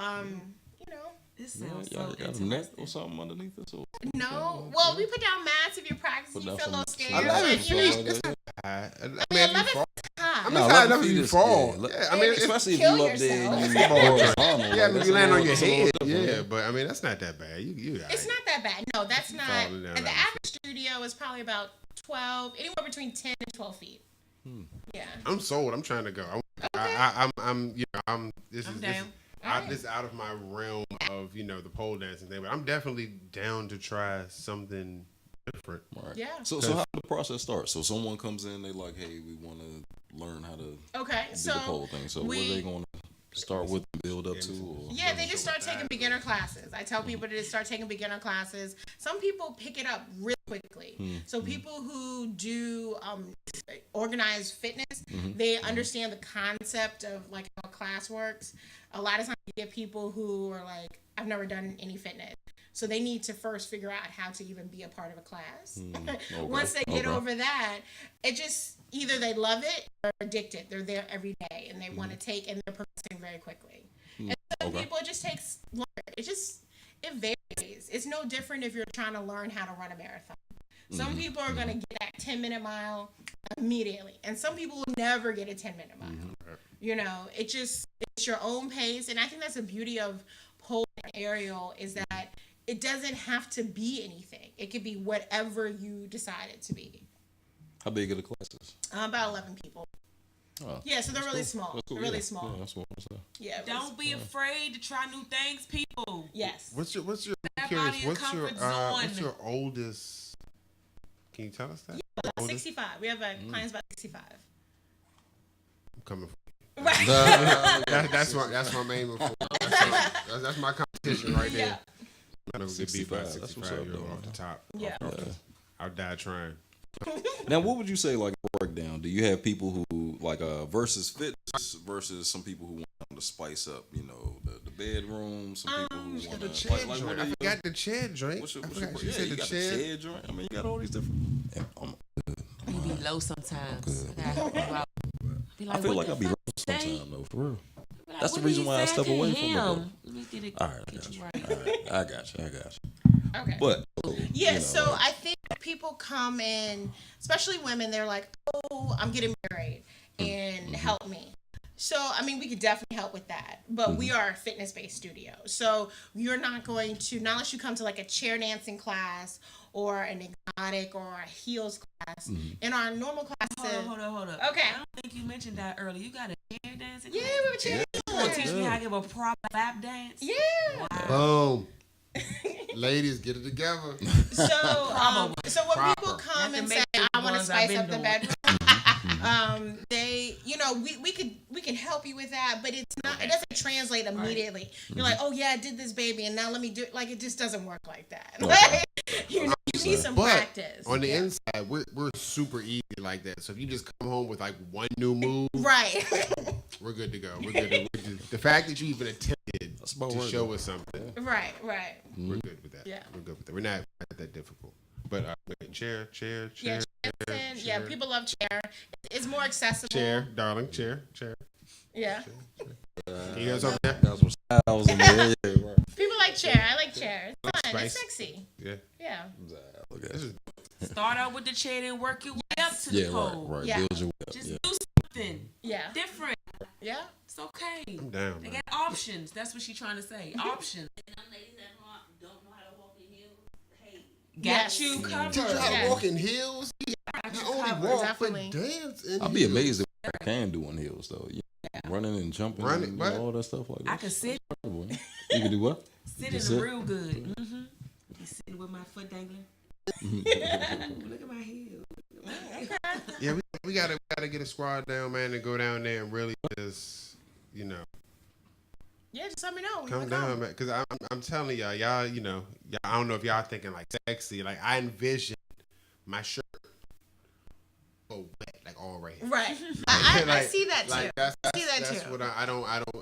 you know. This Yeah, sounds y'all so got a net interesting. or something underneath this? Or No. Well, we put down mats if you're practicing. put You down feel a little some- scared. some- 11 but, you know, feet. It's not high. I mean, if 11 you fall. high. I mean, No, it's high 11 enough if feet you is- fall. yeah, Yeah, I mean, it's, especially if kill you up there and you yourself. horizontal. yeah, I mean, that's you a land on little- your it's a little head. different, Yeah, but I mean, that's not that bad. You It's not that bad. No, that's not. falling down And the 11 average studio is probably about 12, anywhere between 10 and 12 feet. Yeah. I'm sold. I'm trying to go. This I'm is down. this is out of my realm of the pole dancing thing, but I'm definitely down to try something different. Right. Yeah. So how the process starts? So someone comes in, they like, hey, we want to learn how to Okay. do So the pole thing. So what are they going to start with and build up to? Or? yeah, they just start taking beginner classes. I tell people to just start taking beginner classes. Some people pick it up really quickly. So people who do organized fitness, they understand the concept of like how a class works. A lot of times you get people who are like, I've never done any fitness. So they need to first figure out how to even be a part of a class. Okay, Once they get okay. over that, it just either they love it or addicted. They're there every day and they want to take and they're progressing very quickly. And some Okay. people it just takes longer. It varies. It's no different if you're trying to learn how to run a marathon. Some people are going to get that 10-minute mile immediately, and some people will never get a 10-minute mile. It's your own pace, and I think that's the beauty of pole and aerial is that it doesn't have to be anything. It could be whatever you decide it to be. How big are the classes? About 11 people. Oh, Yeah, so they're really cool. small. That's cool, They're really yeah. small. Yeah, that's what I'm saying. Yeah. Don't be afraid to try new things, people. Yes. What's your I'm Step curious, out of your comfort what's zone. your oldest? Can you tell us that? About Oldest? 65. We have a client's about 65. I'm coming for Right. that's my main report. That's my competition right there. Yeah. I know we could beat by 65, that's what's 65 up, year old though. off the top. Yeah. I'll die trying. Now, what would you say, like, breakdown? Do you have people who, like, versus fitness versus some people who want to spice up, the bedroom, some people who want The to, chair what joint. are I you- forgot the chair joint. What's your, I what's your, forgot. You yeah, said you the got chair. the chair joint. I mean, you got all these different. Yeah, You be low sometimes. I gotta help you out. Be I feel what like I the be fuck low you say? sometimes, though, for real. Be like, That's the what reason he why I said step to away from it, though. him. Let me get it. All right, I Get got you you. right. All right, I got you. Okay. But Yeah, you know, so like, I think people come in, especially women, they're like, oh, I'm getting married and help me. So, I mean, we could definitely help with that. But we are a fitness-based studio. So you're not going to, not unless you come to like a chair dancing class or an exotic or a heels class. In our normal classes. Hold up. Okay. I don't think you mentioned that earlier. You got a chair dancing? Yeah, class? we have a chair You want to teach dancing me class. how to give a proper lap dance? Yeah. Boom. Ladies, get it together. So, so when people Proper. come Not and to say, make I want to ones I've spice been up the doing. bedroom, they, we can help you with that, but it's not, it doesn't translate immediately. You're like, oh yeah, I did this, baby, and now let me do it. Like, it just doesn't work like that. Like, you need some But practice. on the inside, we're super easy like that. So if you just come home with like one new move, Right. we're good to go. The fact that you even attempted That's about to right, show though. us something, right. we're good with that. Yeah. We're good with that. We're not that difficult. But chair, Yeah, dancing, yeah, people love chair. It's more accessible. chair, darling, chair. Yeah. Can you guys over there? got some styles in there. Yeah, right. People like chair. I like chair. It's fun. Spice. It's sexy. Yeah. Yeah. Look at This it. is Start out with the chair and work your way up to Yeah, the right, pole. right. Yeah. Build your way up. Just Yeah. do something Yeah. different. Yeah. It's okay. I'm down. They Man. got options. That's what she's trying to say. Options. Some ladies that don't know how to walk in heels, hey, Got Yes. you covered. Teach you how Yeah. to walk in heels. Got Not you only covered. walk, Definitely. but dance in I'd be heels. amazed if I can do on heels though. Yeah. Running and jumping, Running, and what? all that stuff like that. I can sit You can do what? sitting Just sit? real good. Mm-hmm. Be sitting with my foot dangling. Look at my heels. Yeah, we gotta get a squad down, man, and go down there and really just, Yeah, just let me know. when you come wanna down, man. Because I'm telling y'all, I don't know if y'all thinking like sexy. Like I envision my shirt all right here. Right. I see that too. Like that's too. what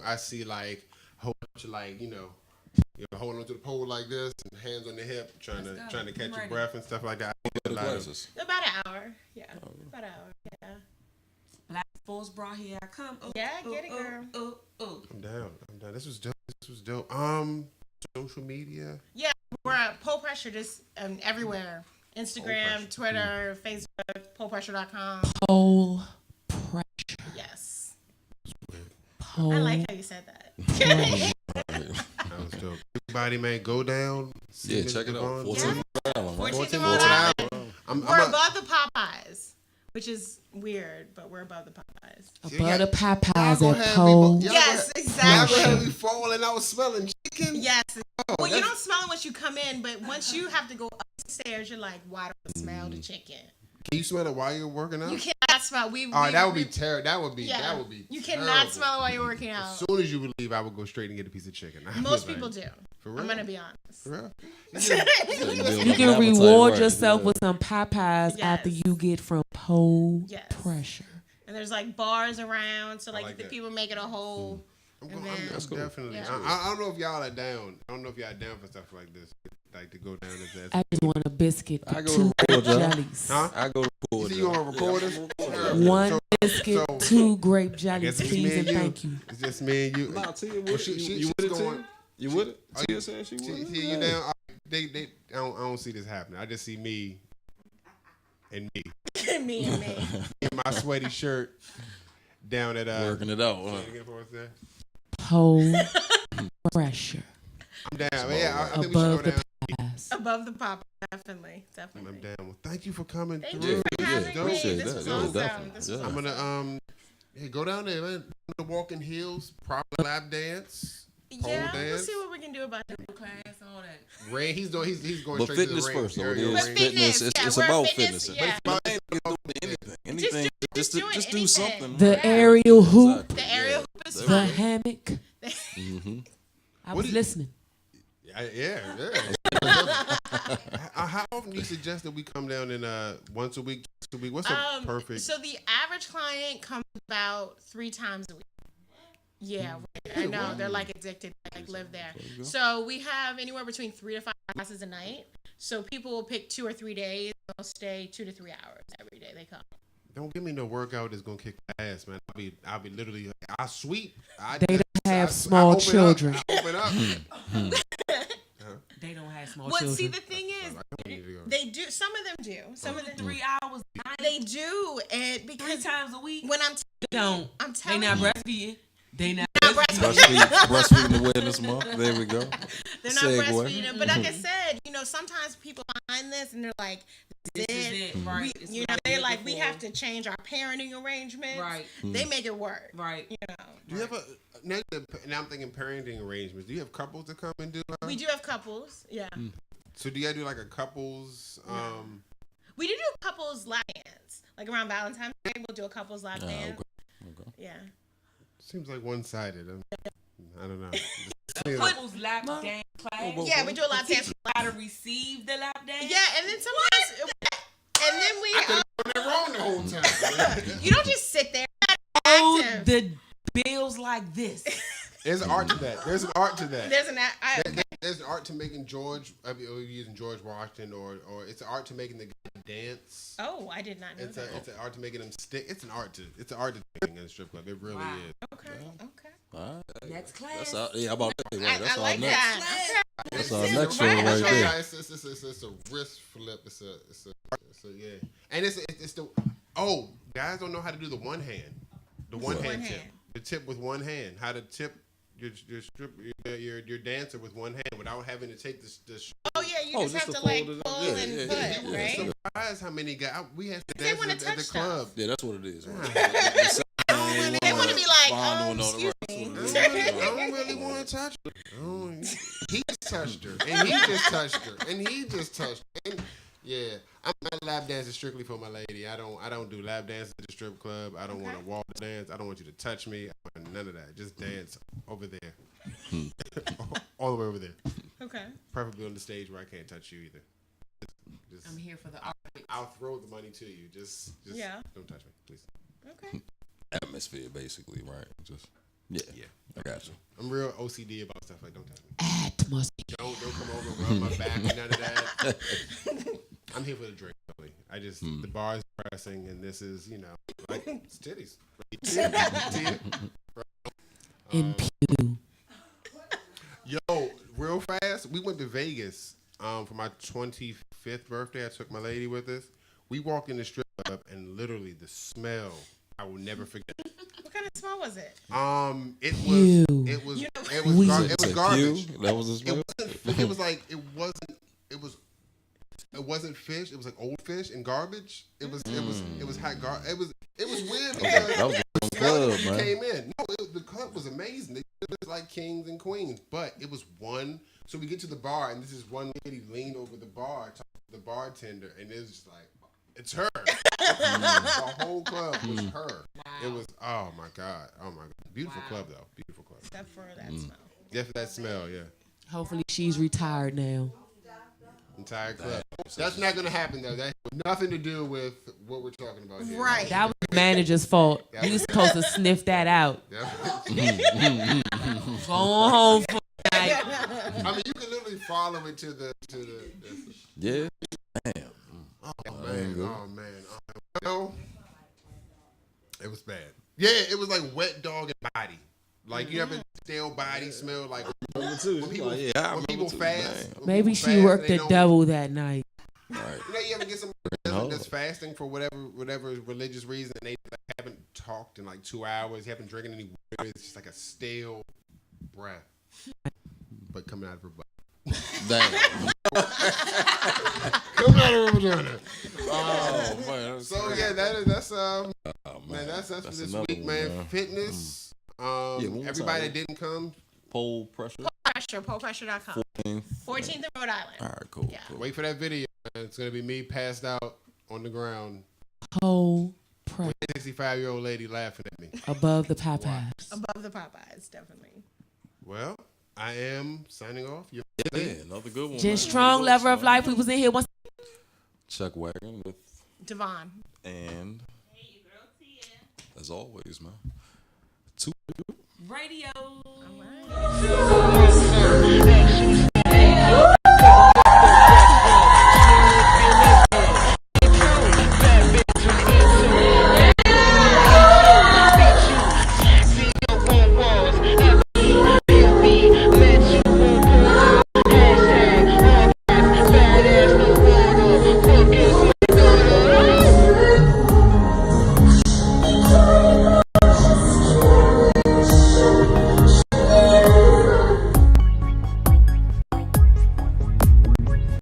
I see like a whole bunch of like, you're holding onto the pole like this and hands on the hip, trying to catch your breath and stuff like that. About an hour. Yeah. About an hour. Yeah. Black Force bra, here I come. Yeah, get it, girl. I'm down. This was dope. Social media. Yeah, we're at Pole Pressure just everywhere. Instagram, Twitter, Facebook, polepressure.com. Pole pressure. Yes. Pole. I like how you said that. That was dope. Everybody, man, go down. Yeah, check it out. 14th Island. 14th Island. We're above the Popeyes, which is weird, but we're above the Popeyes. Above the Popeyes at Pole. Yes, exactly. Y'all gonna have me falling out smelling chicken? Yes. Well, you don't smell it once you come in, but once you have to go upstairs, you're like, why don't I smell the chicken? Can you smell it while you're working out? You cannot smell. That would be terrible. That would be. You terrible. cannot smell it while you're working out. As soon as you would leave, I would go straight and get a piece of chicken. Most people do. For real? I'm gonna be honest. For real? You can reward yourself with some Popeyes after you get from Pole pressure. And there's like bars around, so like the that. people make it a whole. I'm That's cool. definitely. Yeah. I don't know if y'all are down. I don't know if y'all are down for stuff like this. Like to go down as I just want a biscuit I with go 2 to grape record, jellies. Huh? I go to You record. see you gonna record this? One biscuit, 2 grape jellies, it's please me and and you. thank you. It's just me and you. Nah, Tia Well, with she- it. she- You she's with it, going- Tia? You with it? Tia said she with it. See you down. I don't see this happening. I just see me and me Me and me. in my sweaty shirt down at Working it out. Huh? Again for us there. Pole pressure. I'm down. Yeah, I think we Above should the go down. Popeyes. Above the Popeyes, definitely. I'm down. Well, thank you for coming Thank through. you for This was having dope. me. Appreciate This that. was Yeah, awesome. definitely. This was Yeah. I'm gonna go down there, man. The walking heels, proper lap dance, pole Yeah, dance. we'll see what we can do about that. Class, all that. Rain, he's going But straight fitness to the ring. first, though. There It you go, is Rain. fitness. yeah, It's we're about fitness, fitness. yeah. But you ain't gonna do anything. Anything. Just doing do anything. something. The right? aerial hoop, Exactly. The aerial hoop is There the we go. hammock. Mm-hmm. I was listening. Yeah. How often do you suggest that we come down in once a week, twice a week? What's a perfect? So the average client comes about 3 times a week. Yeah, I know. They're like addicted, like live there. So we have anywhere between 3 to 5 classes a night. So people will pick 2 or 3 days. They'll stay 2 to 3 hours every day they come. Don't give me no workout that's gonna kick my ass, man. I'll be literally. I sweep. They don't have small children. I open up. They don't have small Well, children. see, the thing is, they do. Some of them do. Some of them 3 hours. they do, and 3 because times a week. when I'm They telling not you, breastfeeding. They not Breastfeeding awareness month. There we go. they're not Segue. breastfeeding. But like I said, sometimes people find this and they're like, This is it, right? It's what I'm they're looking like, we for. have to change our parenting arrangements. Right. They make it work. Right. Do you have now I'm thinking parenting arrangements? Do you have couples that come and do? We do have couples. Yeah. So do you do like a couples? We do couples lap dance. Like around Valentine's Day, we'll do a couples lap dance. Okay. Yeah. Seems like one-sided. I don't know. Couples lap dance class. Yeah, we do a lap dance. How to receive the lap dance. Yeah, and then sometimes, and then we. They're wrong the whole time. You don't just sit there. Oh, Active. the bills like this. There's an art to that. There's an art to that. There's There's an art to making George. Using George Washington, or it's an art to making the guy dance. Oh, I did not know that. It's an art to making them stick. It's an art to dancing in a strip club. It really is. Okay. Okay. All right. Next class. That's our, how about that? Right, that's I our like next. that. That's our next show right there. It's a wrist flip. It's a yeah. And it's the guys don't know how to do the one hand. The one hand tip. The tip with one hand. How to tip your dancer with one hand without having to take this. Oh yeah, you just have to like pull and put, right? I'm surprised how many guys we had to They dance wanna at the touch club. stuff. Yeah, that's what it is. They want to be like, excuse me. I don't really want to touch her. He just touched her, and he just touched her, and he just touched her. And yeah, I'm not lap dancing strictly for my lady. I don't do lap dances at the strip club. I don't want to wall dance. I don't want you to touch me. I want none of that. Just dance over there, all the way over there. Okay. Preferably on the stage where I can't touch you either. I'm here for the art. I'll throw the money to you. Just don't touch me, please. Okay. Atmosphere, basically, right? Just yeah. I got you. I'm real OCD about stuff like don't touch me. Atmosphere. Don't come over and rub my back and none of that. I'm here for the drink, really. I just the bar is pressing, and this is like it's titties. Impew. Yo, real fast, we went to Vegas for my 25th birthday. I took my lady with us. We walked in the strip club, and literally the smell I will never forget. What kind of smell was it? It was garbage. That was the smell. It wasn't fish. It was like old fish and garbage. It was hot garbage. It was weird because that was the club, man. man. Came in. No, the club was amazing. They was like kings and queens, but it was one. So we get to the bar, and this is one lady leaned over the bar, talking to the bartender, and it was just like, it's her. The whole club was her. Wow. It was oh my god, beautiful club though, beautiful club. Except for that smell. Yeah, for that smell, yeah. Hopefully she's retired now. Entire club. That's not gonna happen though. That has nothing to do with what we're talking about here. Right. That was the manager's fault. He was supposed to sniff that out. Go on home for the night. I mean, you can literally follow it to the. Yeah. Damn. Oh man. Well, it was bad. Yeah, it was like wet dog and body. Like you have a stale body smell like when people fast. Maybe she worked the double that night. Right. You ever get somebody that's fasting for whatever religious reason, and they haven't talked in like 2 hours, they haven't drinking any water. It's just like a stale breath, but coming out of her butt. Damn. Coming out of her vagina. Oh man. So yeah, that's man, that's for this week, man. Fitness. Everybody that didn't come. Pole pressure. Polepressure.com. 14th in Rhode Island. All right, cool. Yeah. Cool. Wait for that video. It's gonna be me passed out on the ground. Pole pressure. 65-year-old lady laughing at me. Above the Popeyes. Above the Popeyes, definitely. Well, I am signing off. Yeah, another good one. Just strong lover of life. We was in here once. Chuck Wagon with Devon. And Hey, your girl Tia. as always, man. Radio. All right.